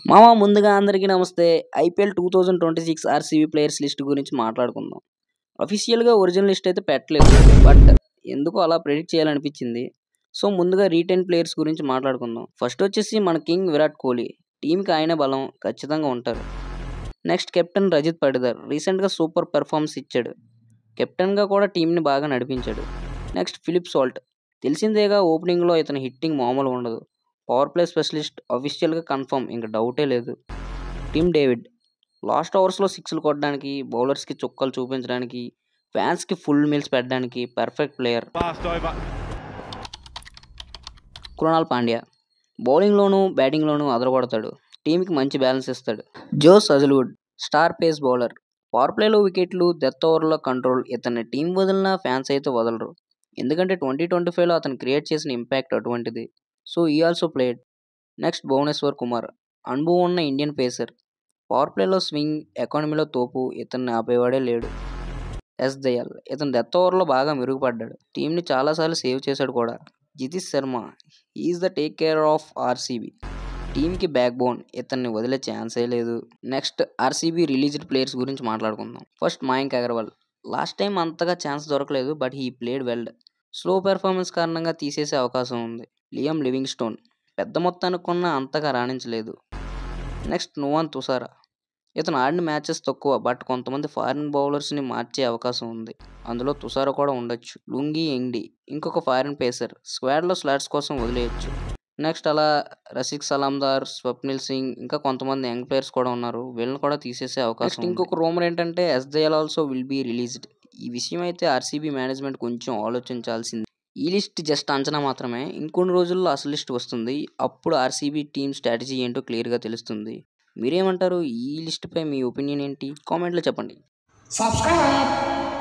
మామ ముందుగా అందరికీ నమస్తే. ఐపీఎల్ 2026 ఆర్సీబీ ప్లేయర్స్ లిస్ట్ గురించి మాట్లాడుకుందాం. అఫీషియల్‌గా ఒరిజినల్ లిస్ట్ అయితే పెట్టలేదు. బట్ ఎందుకో అలా ప్రెడిక్ట్ చేయాలనిపించింది. సో ముందుగా రీటైన్ ప్లేయర్స్ గురించి మాట్లాడుకుందాం. ఫస్ట్ వచ్చేసి మన కింగ్ విరాట్ కోహ్లీ. టీమ్‌కి ఆయనే బలం. ఖచ్చితంగా ఉంటారు. Next captain Rajat Patidar. రీసెంట్‌గా సూపర్ పెర్ఫార్మెన్స్ ఇచ్చాడు. కెప్టెన్‌గా కూడా టీంని బాగా నడిపించాడు. Next Philip Salt. తెలిసిందేగా ఓపెనింగ్‌లో ఇతని హిట్టింగ్ మామూలుగా ఉండదు. పవర్ ప్లే స్పెషలిస్ట్ అఫీషియల్‌గా కన్ఫర్మ్. ఇంక డౌటే లేదు. Tim David. లాస్ట్ ఓవర్స్‌లో సిక్స్‌లు కొట్టడానికి, బౌలర్స్‌కి చుక్కలు చూపించడానికి, ఫ్యాన్స్‌కి ఫుల్ మీల్స్ పెట్టడానికి పర్ఫెక్ట్ ప్లేయర్. కృణాల్ పాండ్యా. బౌలింగ్‌లోనూ, బ్యాటింగ్‌లోనూ అదరగొడతాడు. టీమ్‌కి మంచి బ్యాలెన్స్ ఇస్తాడు. Josh Hazlewood. Star pace bowler. Power ప్లేలో వికెట్లు, డెత్ ఓవర్‌లో కంట్రోల్. ఇతన్ని టీం వదిలినా ఫ్యాన్స్ అయితే వదలరు. ఎందుకంటే 2025లో అతను క్రియేట్ చేసిన ఇంపాక్ట్ అటువంటిది. సో ఈ also played. Next Bhuvneshwar Kumar. అనుభవం ఉన్న ఇండియన్ పేసర్. పవర్ ప్లేలో స్వింగ్, ఎకానమీలో తోపు. ఇతన్ని ఆపేవాడే లేడు. ఎస్ దయాల్. ఇతను డెత్ ఓవర్లో బాగా మెరుగుపడ్డాడు. టీంని చాలాసార్లు సేవ్ చేశాడు కూడా. Jitesh Sharma. Is the take care of RCB. టీంకి బ్యాక్ బోన్. ఇతన్ని వదిలే ఛాన్సే లేదు. నెక్స్ట్ ఆర్సీబీ రిలీజ్డ్ ప్లేయర్స్ గురించి మాట్లాడుకుందాం. First Mayank Agarwal. Last time అంతగా ఛాన్స్ దొరకలేదు. But he played well. Slow performance కారణంగా తీసేసే అవకాశం ఉంది. Liam Livingstone. పెద్ద మొత్తానికి కొన్నా అంతగా రాణించలేదు. నెక్స్ట్ నువాన్ తుసారా. ఇతను ఆడిన మ్యాచెస్ తక్కువ. బట్ కొంతమంది ఫారిన్ బౌలర్స్ని మార్చే అవకాశం ఉంది. అందులో తుసారా కూడా ఉండొచ్చు. లుంగి ఎంగ్డి. ఇంకొక ఫారిన్ పేసర్. స్క్వాడ్లో స్లాట్స్ కోసం వదిలేయచ్చు. నెక్స్ట్ అలా రసిక్ సలాందార్, స్వప్నిల్ సింగ్, ఇంకా కొంతమంది యంగ్ ప్లేయర్స్ కూడా ఉన్నారు. వీళ్ళని కూడా తీసేసే అవకాశం. నెక్స్ట్ ఇంకొక రూమర్ ఏంటంటే S Dayal also will be released. ఈ విషయం అయితే ఆర్సీబీ మేనేజ్మెంట్ కొంచెం ఆలోచించాల్సింది. ఈ లిస్ట్ జస్ట్ అంచనా మాత్రమే. ఇంకొన్ని రోజుల్లో అసలు లిస్ట్ వస్తుంది. అప్పుడు ఆర్సీబీ టీమ్ స్ట్రాటజీ ఏంటో క్లియర్గా తెలుస్తుంది. మీరేమంటారు? ఈ లిస్ట్పై మీ ఒపీనియన్ ఏంటి? కామెంట్లో చెప్పండి. Subscribe.